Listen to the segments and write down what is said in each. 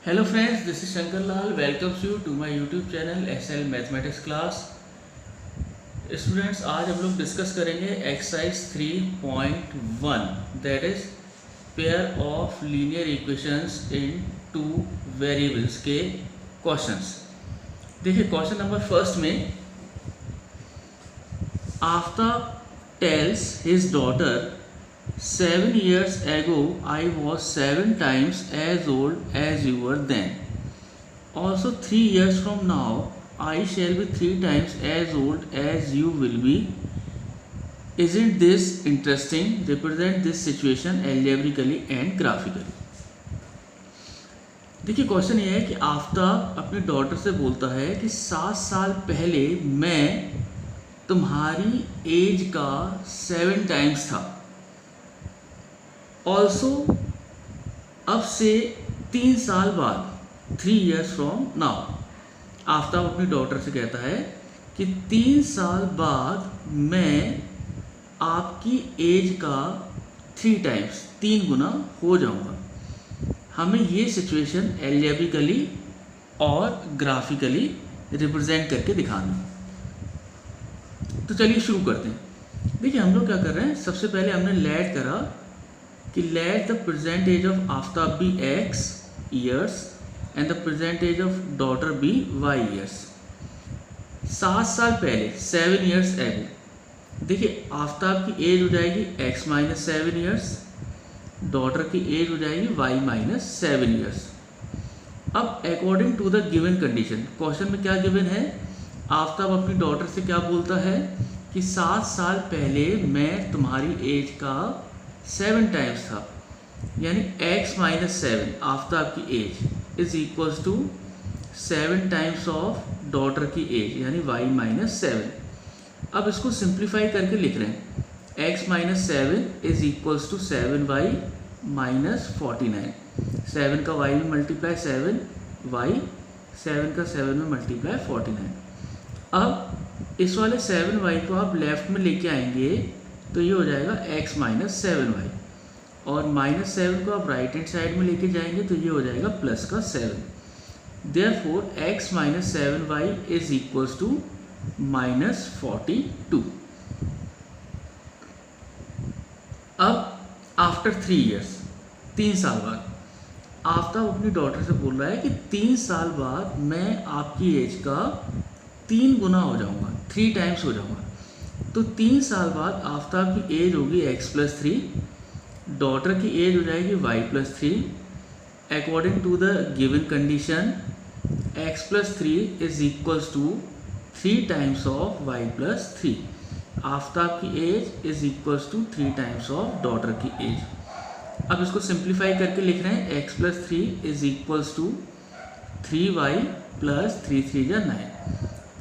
Hello friends, this is Shankar Lal. Welcomes you to my YouTube channel SL Mathematics Class. Students आज हम लोग discuss करेंगे exercise 3.1 that is pair of linear equations in two variables के questions. देखिए question number first में after tales his daughter 7 years ago I was 7 times as old as you were then. Also 3 years from now I shall be 3 times as old as you will be. Isn't this interesting? Represent this situation algebraically and graphically. देखिए question ये है कि आफ्ताब अपनी daughter से बोलता है कि 7 साल पहले मैं तुम्हारी एज का 7 टाइम्स था। ऑल्सो अब से 3 साल बाद 3 years फ्रॉम नाउ आफ्ताब अपनी डॉटर से कहता है कि 3 साल बाद मैं आपकी एज का 3 टाइम्स 3 गुना हो जाऊंगा। हमें ये सिचुएशन एल्जेब्रिकली और ग्राफिकली रिप्रेजेंट करके दिखाना। तो चलिए शुरू करते हैं। देखिए हम लोग क्या कर रहे हैं, सबसे पहले हमने लेट करा कि let the present age of Aftab be x years and the present age of daughter be y years. 7 साल पहले 7 years एगो, देखिए आफ्ताब की एज हो जाएगी x माइनस 7 ईयर्स, डॉटर की एज हो जाएगी y माइनस 7 ईयर्स। अब according to the given condition, question में क्या गिवन है, आफ्ताब अपनी डॉटर से क्या बोलता है कि 7 साल पहले मैं तुम्हारी एज का 7 टाइम्स था, यानी x माइनस 7 आफ्ताब की age is equals to 7 times of daughter की एज यानी y माइनस 7। अब इसको सिंप्लीफाई करके लिख रहे हैं x minus 7 is equals to 7y minus 49। 7 का y में मल्टीप्लाई 7y, 7 का 7 में मल्टीप्लाई 49। अब इस वाले 7y को आप लेफ्ट में लेके आएंगे तो ये हो जाएगा x माइनस 7y, और माइनस 7 को आप राइट हैंड साइड में लेके जाएंगे तो ये हो जाएगा प्लस का 7। Therefore x minus 7y is equals to minus 42। अब आफ्टर 3 years 3 साल बाद आफ्ताब अपनी डॉटर से बोल रहा है कि 3 साल बाद मैं आपकी एज का 3 गुना हो जाऊंगा, 3 टाइम्स हो जाऊंगा। तो 3 साल बाद आफ्ताब की एज होगी x प्लस 3, डॉटर की एज हो जाएगी y plus 3। According to the given condition x plus 3 is equals to 3 times of y plus 3। Aftab की age is equals to 3 times of daughter की एज। अब इसको सिंप्लीफाई करके लिख रहे हैं x plus 3 is equals to 3y plus 3 3 जा 9।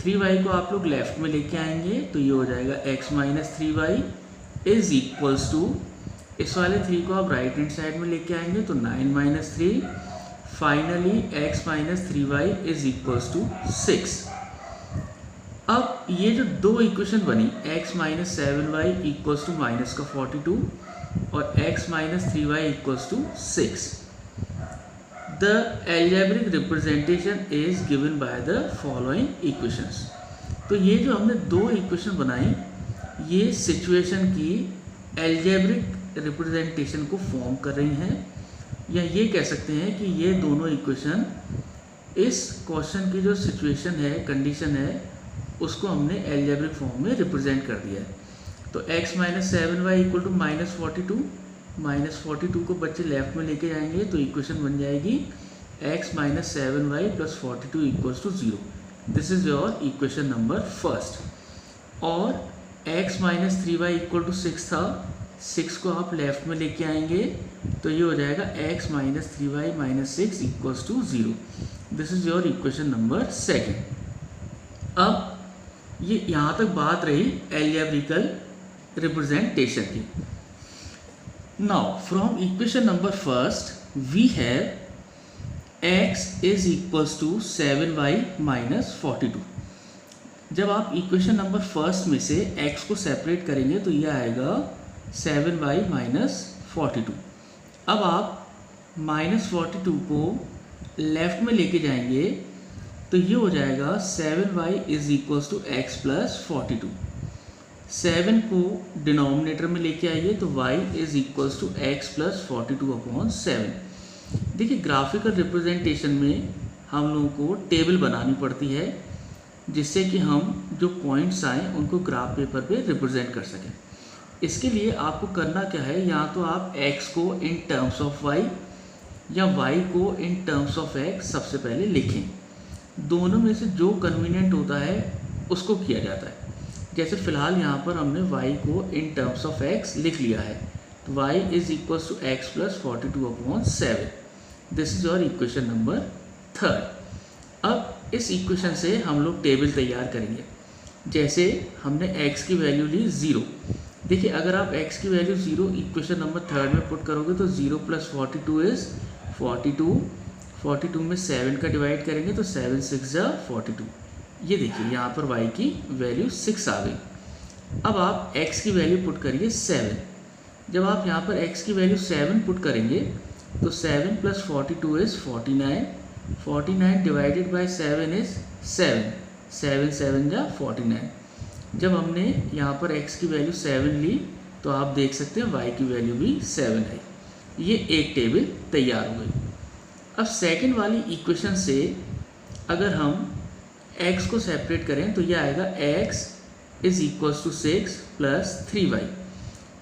3y को आप लोग लेफ्ट में लेके आएंगे तो ये हो जाएगा x minus 3y is equals to, इस वाले 3 को आप राइट हैंड साइड में लेके आएंगे तो 9 minus 3। Finally x minus 3y is equals to 6। अब ये जो दो इक्वेशन बनी x minus 7y equals to minus का 42 और x minus 3y equals to 6, the algebraic representation is given by the following equations। तो ये जो हमने दो इक्वेशन बनाई ये सिचुएशन की algebraic रिप्रेजेंटेशन को फॉर्म कर रही हैं, या ये कह सकते हैं कि ये दोनों इक्वेशन इस क्वेश्चन की जो सिचुएशन है, कंडीशन है, उसको हमने algebraic फॉर्म में रिप्रेजेंट कर दिया है। तो x minus 7y equal to minus 42, minus 42 को बच्चे लेफ्ट में लेके जाएंगे तो इक्वेशन बन जाएगी x minus 7y plus 42 equals to 0। This is your equation number first. और x minus 3y equal to 6 था, 6 को आप लेफ्ट में लेके आएंगे तो ये हो जाएगा x minus 3y minus 6 equals to 0। This is your equation number second. अब ये यहाँ तक बात रही एल्जेब्रिकल रिप्रेजेंटेशन की। Now from equation number first we have x is equals to 7y minus 42। जब आप इक्वेशन नंबर फर्स्ट में से x को सेपरेट करेंगे तो ये आएगा 7y माइनस 42। अब आप माइनस 42 को लेफ्ट में लेके जाएंगे तो ये हो जाएगा 7y is equals to x plus 42। 7 को डिनोमिनेटर में लेके आइए तो y is equals to x plus 42/7। देखिए ग्राफिकल रिप्रेजेंटेशन में हम लोगों को टेबल बनानी पड़ती है जिससे कि हम जो पॉइंट्स आएँ उनको ग्राफ पेपर पे रिप्रेजेंट कर सकें। इसके लिए आपको करना क्या है, या तो आप x को इन टर्म्स ऑफ y या y को इन टर्म्स ऑफ x सबसे पहले लिखें। दोनों में से जो कन्वीनियंट होता है उसको किया जाता है। जैसे फ़िलहाल यहाँ पर हमने y को इन टर्म्स ऑफ x लिख लिया है, तो y is equals to x plus 42/7। This is your equation number 3। अब इस इक्वेशन से हम लोग टेबल तैयार करेंगे। जैसे हमने x की वैल्यू ली 0। देखिए अगर आप x की वैल्यू 0 इक्वेशन नंबर 3 में पुट करोगे तो 0 + 42 इज़ 42। 42 में 7 का डिवाइड करेंगे तो 7 × 6 = 42। ये देखिए यहाँ पर y की वैल्यू 6 आ गई। अब आप x की वैल्यू पुट करिए 7। जब आप यहाँ पर x की वैल्यू 7 पुट करेंगे तो 7 + 42 इज़ 49। 49 divided by 7 is 7। 7 × 7 = 49। जब हमने यहाँ पर x की वैल्यू 7 ली तो आप देख सकते हैं y की वैल्यू भी 7 है। ये एक टेबल तैयार हो गई। अब सेकंड वाली इक्वेशन से अगर हम x को सेपरेट करें तो ये आएगा x is equals to 6 + 3y।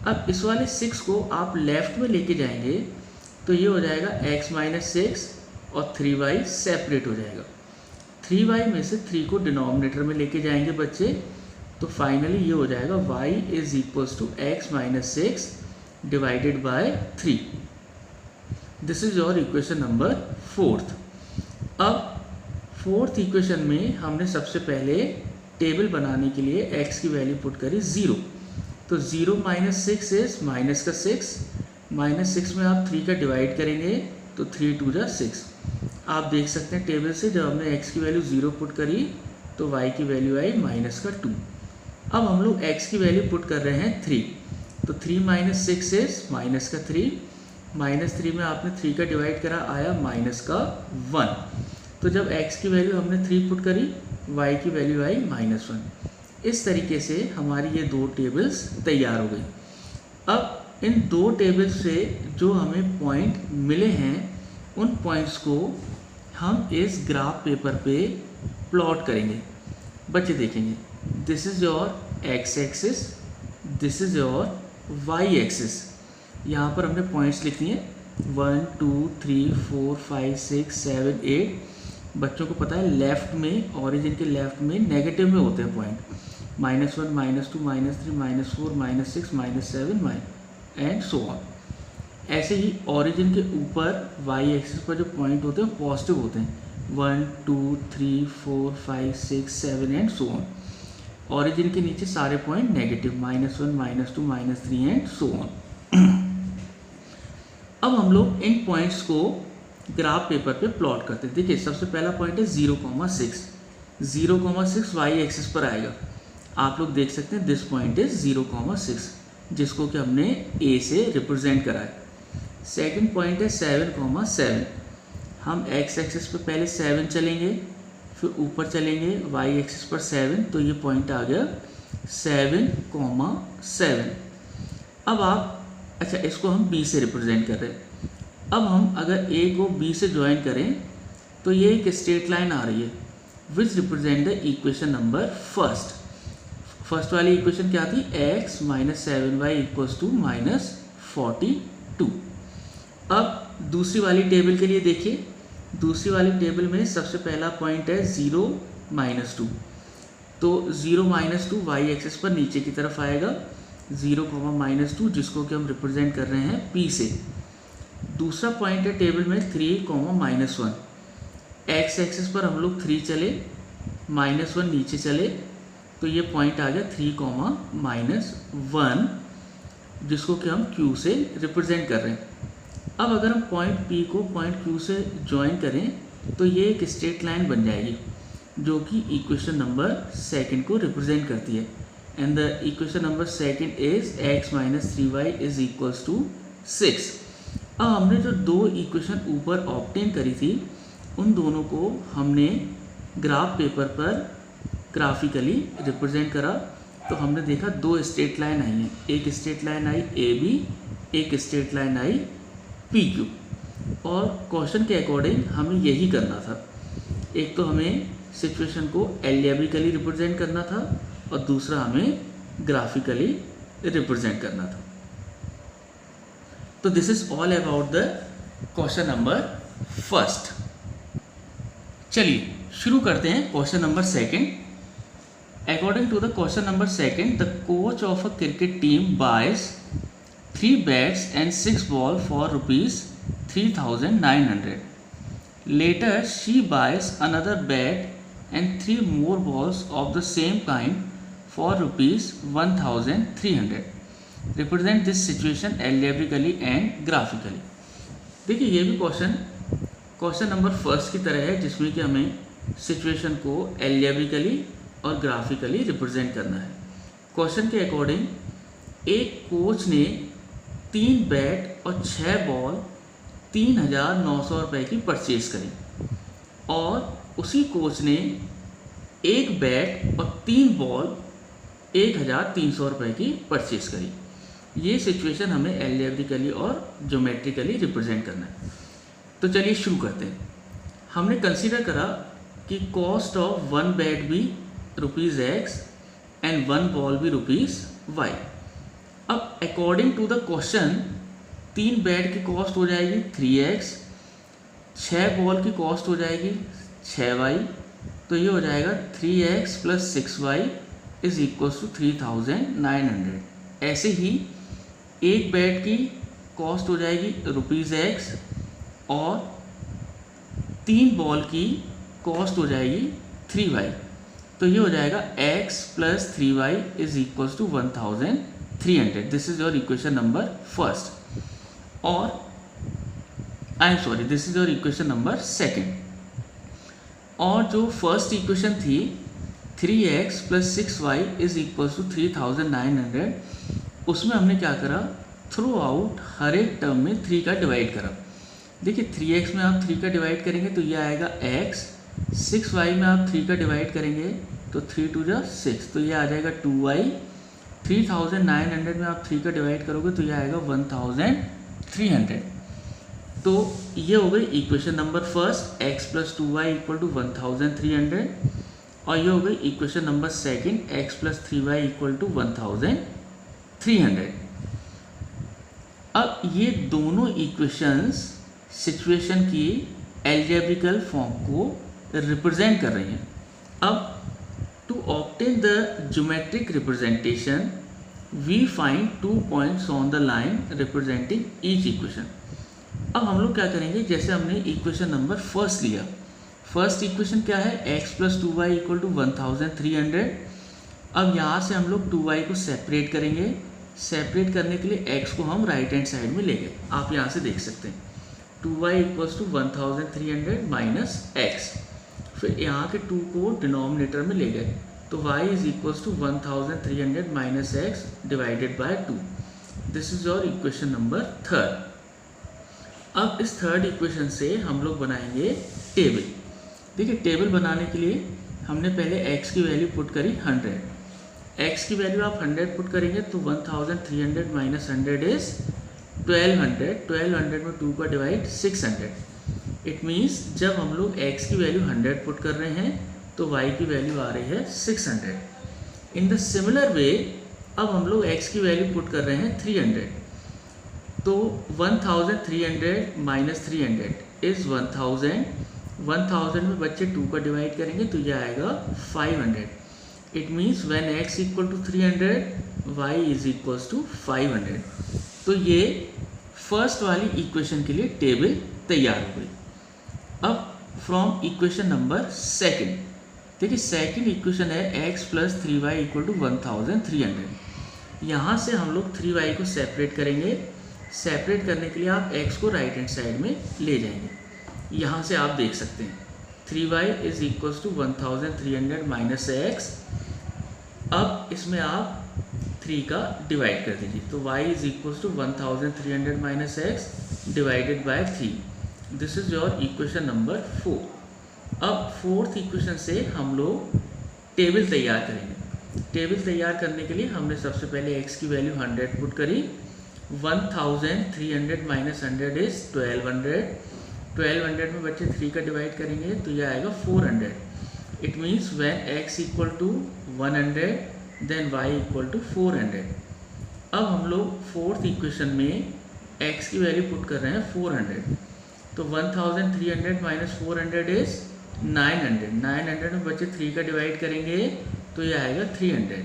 अब इस वाले 6 को आप लेफ्ट में लेके जाएंगे तो ये हो जाएगा x - 6 और 3y सेपरेट हो जाएगा। 3y में से 3 को डिनोमिनेटर में लेके जाएंगे बच्चे, तो फाइनली ये हो जाएगा y is equals to x - 6 divided by 3। This is your equation number 4। अब 4th इक्वेशन में हमने सबसे पहले टेबल बनाने के लिए x की वैल्यू पुट करी 0। तो 0 - 6 इज -6। -6 में आप 3 का डिवाइड करेंगे तो 3 × 2 = 6। आप देख सकते हैं टेबल से जब हमने x की वैल्यू 0 पुट करी तो y की वैल्यू आई -2। अब हम लोग x की वैल्यू पुट कर रहे हैं 3। तो 3 - 6 इज -3। -3 में आपने 3 का डिवाइड करा आया -1। तो जब x की वैल्यू हमने 3 पुट करी y की वैल्यू आई -1। इस तरीके से हमारी ये दो टेबल्स तैयार हो गई। अब इन दो टेबल्स से जो हमें पॉइंट मिले हैं उन पॉइंट्स को हम इस ग्राफ पेपर पे प्लॉट करेंगे। बच्चे देखेंगे this is your x axis, this is your y axis. यहाँ पर हमने पॉइंट्स लिख दिए 1 2 3 4 5 6 7 8। बच्चों को पता है लेफ़्ट में, ऑरिजिन के लेफ़्ट में नेगेटिव में होते हैं पॉइंट, -1 -2 -3 -4 -6 -7 एंड सो ऑन। ऐसे ही ऑरिजिन के ऊपर y एक्सिस पर जो पॉइंट होते हैं पॉजिटिव होते हैं 1 2 3 4 5 6 7 एंड सो ऑन। ऑरिजिन के नीचे सारे point negative -1 -2 -3 and so on. अब हम लोग इन पॉइंट्स को ग्राफ पेपर पे प्लॉट करते हैं। देखिए सबसे पहला पॉइंट है 0,6। 0,6 y एक्सिस पर आएगा। आप लोग देख सकते हैं दिस पॉइंट इज 0,6 जिसको कि हमने a से रिप्रेजेंट करा है। सेकंड पॉइंट है 7,7। हम x एक्सिस पर पहले 7 चलेंगे, फिर ऊपर चलेंगे y एक्सिस पर 7, तो ये पॉइंट आ गया 7,7। अब आप अच्छा इसको हम b से रिप्रेजेंट कर रहे हैं। अब हम अगर a को b से ज्वाइन करें तो ये एक स्ट्रेट लाइन आ रही है which represent the equation number first वाली इक्वेशन क्या थी, x - 7y = -42। अब दूसरी वाली टेबल के लिए देखिए, दूसरी वाली टेबल में सबसे पहला पॉइंट है 0 - 2। तो 0 - 2 y एक्सिस पर नीचे की तरफ आएगा 0, -2 जिसको कि हम रिप्रेजेंट कर रहे हैं p से। दूसरा पॉइंट है टेबल में 3, -1। x एक्सिस पर हम लोग 3 चले, -1 नीचे चले, तो ये पॉइंट आ गया 3, -1 जिसको कि हम q से रिप्रेजेंट कर रहे हैं। अब अगर हम पॉइंट p को पॉइंट q से ज्वाइन करें तो ये एक स्ट्रेट लाइन बन जाएगी जो कि इक्वेशन नंबर 2 को रिप्रेजेंट करती है। And the equation number 2 is x - 3y = 6। अब हमने जो दो इक्वेशन ऊपर ऑब्टेन करी थी उन दोनों को हमने ग्राफ पेपर पर ग्राफिकली रिप्रेजेंट करा। तो हमने देखा दो स्ट्रेट लाइन आई हैं, एक स्ट्रेट लाइन आई ए बी, एक स्ट्रेट लाइन आई पी क्यू। और क्वेश्चन के अकॉर्डिंग हमें यही करना था, एक तो हमें सिचुएशन को एल्जेब्रिकली रिप्रेजेंट करना था और दूसरा हमें ग्राफिकली रिप्रेजेंट करना था। तो this is all about the question number first. चलिए शुरू करते हैं question number second. According to the question number second, the coach of a cricket team buys 3 bats and 6 balls for rupees 3,900. Later, she buys another bat and 3 more balls of the same kind for rupees 1,300. Represent this situation algebraically and graphically. देखिए ये भी question number first की तरह है, जिसमें कि हमें situation को एल्जेब्रिकली और ग्राफिकली रिप्रेजेंट करना है। क्वेश्चन के अकॉर्डिंग एक कोच ने 3 बैट और 6 बॉल 3,900 रुपये की परचेज करी और उसी कोच ने एक बैट और 3 बॉल 1,300 रुपये की परचेज करी। ये सिचुएशन हमें एल्जेब्रिकली और ज्योमेट्रिकली रिप्रेजेंट करना है। तो चलिए शुरू करते हैं। हमने कंसीडर करा कि कॉस्ट ऑफ 1 बैट भी रुपीज़ एक्स एंड 1 बॉल भी रुपीज़ वाई। अब according to the question 3 bat की कॉस्ट हो जाएगी 3x, 6 बॉल की कॉस्ट हो जाएगी 6y, तो ये हो जाएगा 3x + 6y is equal to 3,900। ऐसे ही एक बैट की कॉस्ट हो जाएगी रुपीज़ एक्स और 3 बॉल की कॉस्ट हो जाएगी 3y, तो ये हो जाएगा x + 3y is equal to 1,300। This is your equation number first. और this is your equation number second. और जो फर्स्ट इक्वेशन थी 3x + 6y is equal to 3,900, उसमें हमने क्या करा, थ्रू आउट हर एक टर्म में 3 का डिवाइड करा। देखिए 3x में आप 3 का डिवाइड करेंगे तो ये आएगा x, 6y में आप 3 का डिवाइड करेंगे तो 3 × 2 = 6, तो ये आ जाएगा 2y। 3,900 में आप 3 का डिवाइड करोगे तो ये आएगा 1,300। तो ये हो गई equation number first, x + 2y = 1,300। और ये हो गई equation number second, x + 3y = 1,300। अब ये दोनों इक्वेशंस सिचुएशन की एल्जेब्रिकल फॉर्म को रिप्रेजेंट कर रही हैं। अब to obtain the geometric representation we find 2 points on the line representing each equation। अब हम लोग क्या करेंगे, जैसे हमने इक्वेशन नंबर फर्स्ट लिया, फर्स्ट इक्वेशन क्या है, x + 2y = 1,300। अब यहाँ से हम लोग 2y को सेपरेट करेंगे। सेपरेट करने के लिए x को हम राइट हैंड साइड में ले गए, आप यहाँ से देख सकते हैं 2y = 1,300 - x। फिर यहाँ के 2 को डिनोमिनेटर में ले गए तो y = 1,300 - x / 2। This is your equation number third. अब इस थर्ड इक्वेशन से हम लोग बनाएंगे टेबल। देखिए टेबल बनाने के लिए हमने पहले x की वैल्यू पुट करी 100। x की वैल्यू आप 100 पुट करेंगे तो 1,300 - 100 इज 1,200। 1,200 में 2 का डिवाइड 600। इट मीन्स जब हम लोग x की वैल्यू 100 पुट कर रहे हैं तो y की वैल्यू आ रही है 600। इन द सिमिलर वे अब हम लोग x की वैल्यू पुट कर रहे हैं 300, तो 1,300 - 300 इज़ 1,000। 1,000 में बच्चे 2 का डिवाइड करेंगे तो यह आएगा 500। It means when x = 300 y = 500। तो ये फर्स्ट वाली इक्वेशन के लिए टेबल तैयार हो गई। अब फ्रॉम इक्वेशन नंबर सेकंड, देखिए सेकंड इक्वेशन है x + 3y = 1,300। यहाँ से हम लोग 3y को सेपरेट करेंगे। सेपरेट करने के लिए आप x को राइट हैंड साइड में ले जाएंगे। यहाँ से आप देख सकते हैं 3y = 1,300 - x। अब इसमें आप 3 का डिवाइड कर दीजिए तो y = 1,300 - x / 3। This is your equation number 4। अब फोर्थ इक्वेशन से हम लोग टेबल तैयार करेंगे। टेबल तैयार करने के लिए हमने सबसे पहले x की वैल्यू 100 पुट करी। 1300 माइनस 100 इज 1200। 1200 में बच्चे 3 का डिवाइड करेंगे तो यह आएगा 400। It means when x equal to 100 then y equal to 400। अब हम लोग फोर्थ इक्वेशन में x की वैल्यू पुट कर रहे हैं 400। तो 1300 माइनस 400 इज 900। 900 में बच्चे 3 का डिवाइड करेंगे तो ये आएगा 300।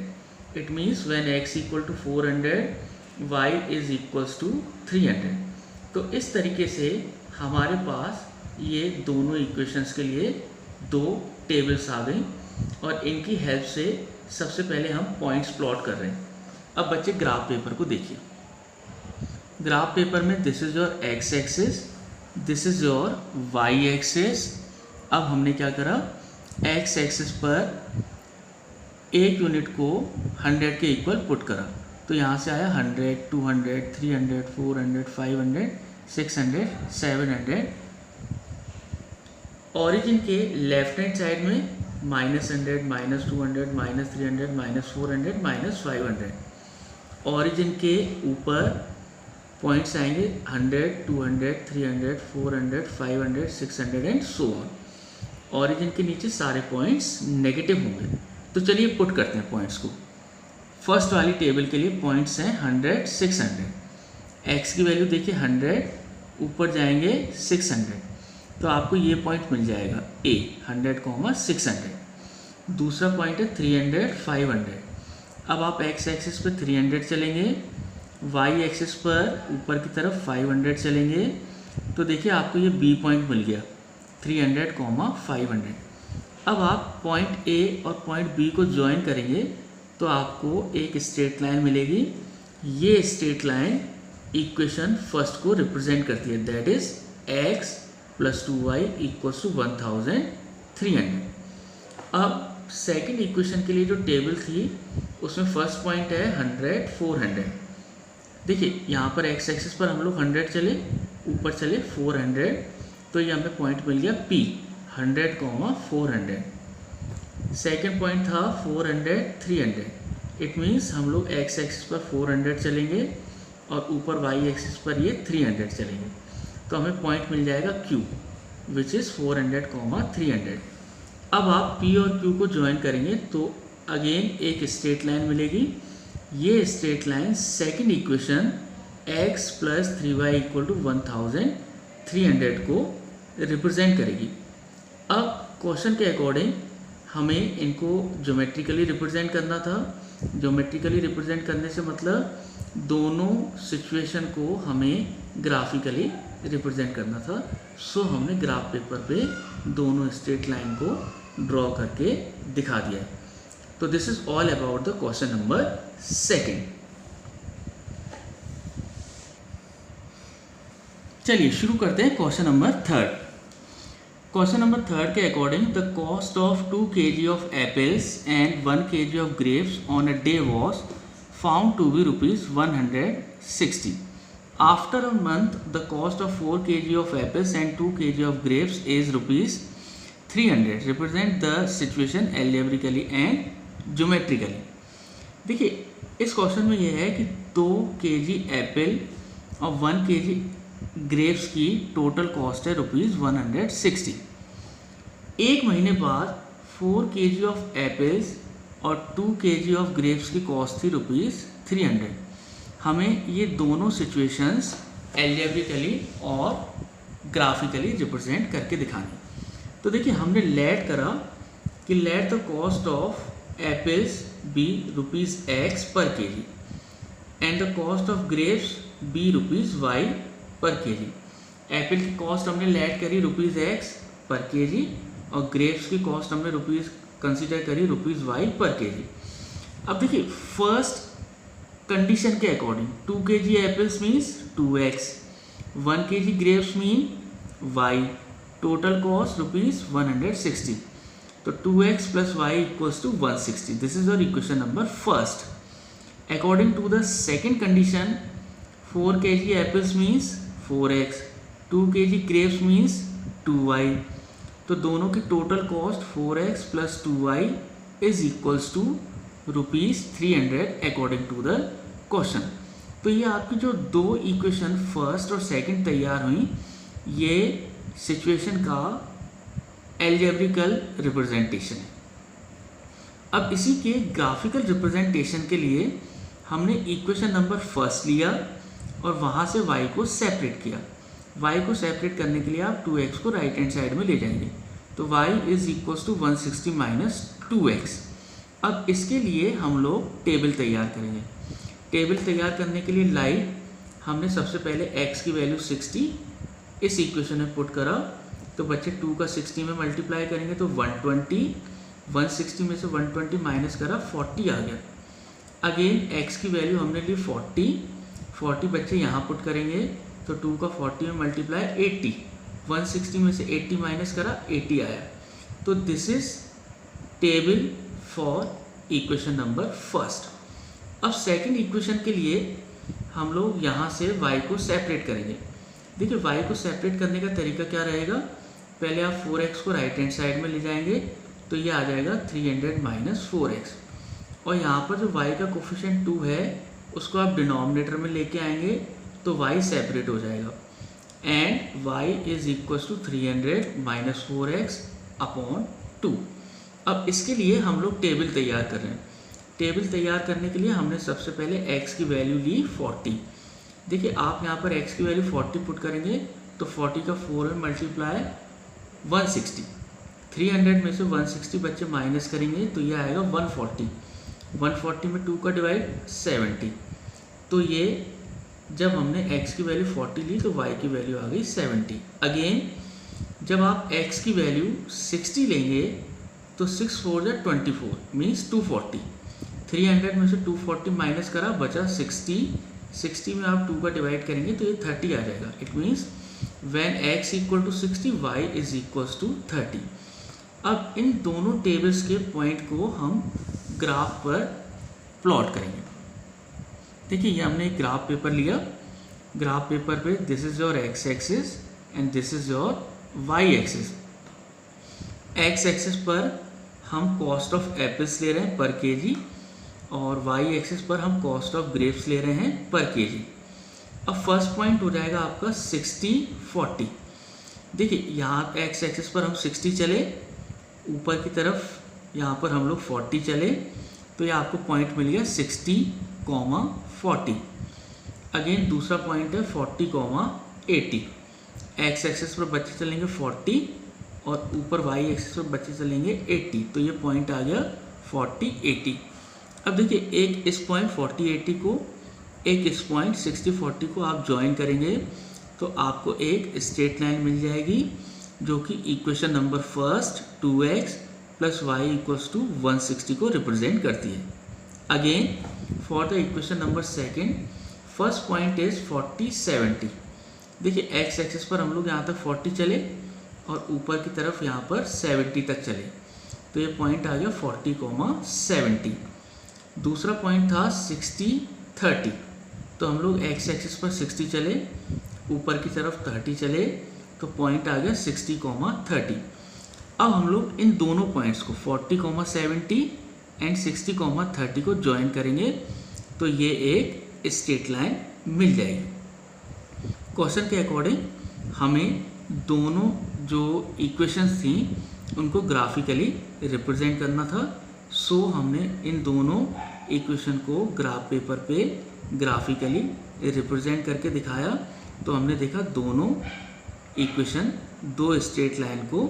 It means when x equal to 400 y is equals to 300। तो इस तरीके से हमारे पास ये दोनों इक्वेशंस के लिए दो टेबल्स आ गई और इनकी हेल्प से सबसे पहले हम पॉइंट्स प्लॉट कर रहे हैं। अब बच्चे ग्राफ पेपर को देखिए। ग्राफ पेपर में this is your x axis, this is your y axis. अब हमने क्या करा, x एक्सिस पर एक यूनिट को 100 के इक्वल पुट करा। तो यहाँ से आया 100, 200, 300, 400, 500, 600, 700। ऑरिजिन के लेफ्ट हैंड साइड में -100, -200, -300, -400, -500। ऑरिजिन के ऊपर पॉइंट्स आएंगे 100, 200, 300, 400, 500, 600 एंड सो ऑन। ऑरिजिन के नीचे सारे पॉइंट्स नेगेटिव होंगे। तो चलिए पुट करते हैं पॉइंट्स को। फर्स्ट वाली टेबल के लिए पॉइंट्स हैं 100, 600। x की वैल्यू देखिए 100, ऊपर जाएंगे 600, तो आपको ये पॉइंट मिल जाएगा a 100, 600। दूसरा पॉइंट है 300, 500। अब आप x एक्सिस पर 300 चलेंगे, y एक्सिस पर ऊपर की तरफ 500 चलेंगे, तो देखिए आपको ये b पॉइंट मिल गया 300, 500। अब आप पॉइंट a और पॉइंट b को ज्वाइन करेंगे तो आपको एक स्ट्रेट लाइन मिलेगी। ये स्ट्रेट लाइन इक्वेशन फर्स्ट को रिप्रेजेंट करती है, दैट इज x + 2y = 1300। अब सेकंड इक्वेशन के लिए जो टेबल थी उसमें फर्स्ट पॉइंट है 100, 400। देखिए यहाँ पर x एक्सिस पर हम लोग 100 चले, ऊपर चले 400, तो ये हमें पॉइंट मिल गया p 100, 400। सेकेंड पॉइंट था 400, 300। इट मीन्स हम लोग x एक्सिस पर 400 चलेंगे और ऊपर y एक्सिस पर ये 300 चलेंगे, तो हमें पॉइंट मिल जाएगा q विच इज़ 400, 300। अब आप p और q को ज्वाइन करेंगे तो अगेन एक स्ट्रेट लाइन मिलेगी। ये straight line second equation x + 3y = 1300 को रिप्रेजेंट करेगी। अब क्वेश्चन के अकॉर्डिंग हमें इनको ज्योमेट्रिकली रिप्रेजेंट करना था। ज्योमेट्रिकली रिप्रेजेंट करने से मतलब दोनों सिचुएशन को हमें ग्राफिकली रिप्रेजेंट करना था। सो हमने ग्राफ पेपर पे दोनों स्ट्रेट लाइन को ड्रॉ करके दिखा दिया है। तो this is all about the question number 2। चलिए शुरू करते हैं क्वेश्चन नंबर 3। क्वेश्चन नंबर 3 के according the cost of 2 kg of apples and 1 kg of grapes on a day was found to be ₹160। After a month the cost of 4 kg of apples and 2 kg of grapes is ₹300। Represent the situation algebraically and geometrically. देखिए इस question में यह है कि 2 kg Apple और 1 kg grapes की total cost है ₹160। एक महीने बाद 4 kg ऑफ एप्पल्स और 2 kg ऑफ ग्रेप्स की कॉस्ट थी ₹300। हमें ये दोनों सिचुएशंस एल्जेब्रिकली और ग्राफिकली रिप्रेजेंट करके दिखानी। तो देखिए हमने लेट करा कि let the cost of apples be ₹X per kg and the cost of grapes be ₹Y per kg। Apple की कॉस्ट हमने लेट करी ₹X पर kg और ग्रेप्स की कॉस्ट हमने कंसीडर करी ₹Y पर kg। अब देखिए फर्स्ट कंडीशन के according 2 kg apples means 2x, 1 kg grapes mean y, total cost ₹160। तो 2x + y = 160। This is your equation number first. According to the second condition 4 kg apples means 4x, 2 kg grapes means 2y, तो दोनों की total cost 4x + 2y is equals to ₹300 according to the question. तो ये आपकी जो दो equation first और second तैयार हुई, ये सिचुएशन का एल्जेब्रिकल रिप्रेजेंटेशन है। अब इसी के ग्राफिकल रिप्रेजेंटेशन के लिए हमने इक्वेशन नंबर फर्स्ट लिया और वहाँ से y को सेपरेट किया। y को सेपरेट करने के लिए आप 2x को राइट हैंड साइड में ले जाएंगे, तो y is equals to 160 - 2x। अब इसके लिए हम लोग टेबल तैयार करेंगे। टेबल तैयार करने के लिए लाइट हमने सबसे पहले x की वैल्यू 60 इस इक्वेशन में पुट करा, तो बच्चे 2 का 60 में मल्टीप्लाई करेंगे तो 120, 160 में से 120 माइनस करा 40 आ गया। अगेन x की वैल्यू हमने ली 40 बच्चे यहाँ पुट करेंगे तो 2 का 40 में मल्टीप्लाई 80, 160 में से 80 माइनस करा 80 आया। तो this is table for equation number first. अब सेकंड इक्वेशन के लिए हम लोग यहाँ से y को सेपरेट करेंगे। देखिए y को सेपरेट करने का तरीका क्या रहेगा, पहले आप 4x को राइट हैंड साइड में ले जाएंगे तो ये आ जाएगा 300 - 4x, और यहाँ पर जो y का कोफिशिएंट 2 है उसको आप डिनोमिनेटर में लेके आएंगे तो y सेपरेट हो जाएगा, and y is equal to 300 - 4x upon 2। अब इसके लिए हम लोग टेबल तैयार कर रहे हैं। टेबल तैयार करने के लिए हमने सबसे पहले x की वैल्यू ली 40। देखिए आप यहाँ पर x की वैल्यू 40 पुट करेंगे तो 40 का 4 में मल्टीप्लाई 160, 300 में से 160 बच्चे माइनस करेंगे तो ये आएगा 140, 140 में 2 का डिवाइड 70। तो ये जब हमने x की वैल्यू 40 ली तो y की वैल्यू आ गई 70। अगेन जब आप x की वैल्यू 60 लेंगे तो 6 4 जा 24 मीन्स 240, 300 में से 240 माइनस करा बचा 60, 60 में आप 2 का डिवाइड करेंगे तो ये 30 आ जाएगा। It means when x equal to 60 y is equals to 30। अब इन दोनों टेबल्स के पॉइंट को हम ग्राफ पर प्लॉट करेंगे। देखिए ये हमने एक ग्राफ पेपर लिया, ग्राफ पेपर पे this is your x axis and this is your y axis. x axis पर हम कॉस्ट ऑफ एप्पल्स ले रहे हैं पर केजी, और y एक्सिस पर हम कॉस्ट ऑफ ग्रेप्स ले रहे हैं पर केजी। अब फर्स्ट पॉइंट हो जाएगा आपका 60 40। देखिए यहाँ x एक्सिस पर हम 60 चले, ऊपर की तरफ यहाँ पर हम लोग 40 चले, तो ये आपको पॉइंट मिल गया 60, 40। अगेन दूसरा पॉइंट है 40, 80। x एक्सिस पर बच्चे चलेंगे 40 और ऊपर y एक्सिस पर बच्चे चलेंगे 80, तो ये पॉइंट आ गया 40, 80। अब देखिए एक इस पॉइंट 40, 80 को, एक इस पॉइंट 60, 40 को आप ज्वाइन करेंगे तो आपको एक स्ट्रेट लाइन मिल जाएगी जो कि equation number first 2x + y = 160 को रिप्रेजेंट करती है। Again for the equation number second, first point is 40, 70। देखिए x एक्सिस पर हम लोग यहाँ तक 40 चले और ऊपर की तरफ यहाँ पर 70 तक चले, तो ये पॉइंट आ गया 40, 70। दूसरा पॉइंट था 60, 30, तो हम लोग x एक्सिस पर 60 चले, ऊपर की तरफ 30 चले, तो पॉइंट आ गया 60, 30। अब हम लोग इन दोनों पॉइंट्स को 40, 70 एंड 60, 30 को ज्वाइन करेंगे तो ये एक स्ट्रेट लाइन मिल जाएगी। क्वेश्चन के अकॉर्डिंग हमें दोनों जो इक्वेशंस थी उनको ग्राफिकली रिप्रेजेंट करना था, सो हमने इन दोनों इक्वेशन को ग्राफ पेपर पे ग्राफिकली रिप्रेजेंट करके दिखाया। तो हमने देखा दोनों इक्वेशन दो स्ट्रेट लाइन को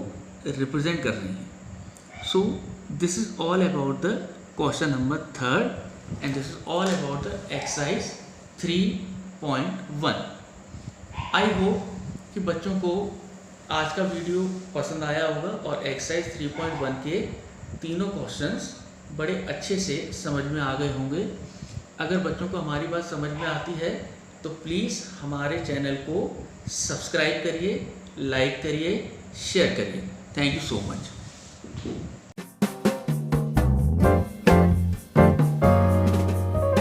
रिप्रेजेंट कर रही हैं। So this is all about the question number 3 and this is all about the exercise 3.1। I hope कि बच्चों को आज का वीडियो पसंद आया होगा और एक्सरसाइज 3.1 के तीनों क्वेश्चंस बड़े अच्छे से समझ में आ गए होंगे। अगर बच्चों को हमारी बात समझ में आती है तो प्लीज़ हमारे चैनल को सब्सक्राइब करिए, लाइक करिए, शेयर करिए। Thank you so much.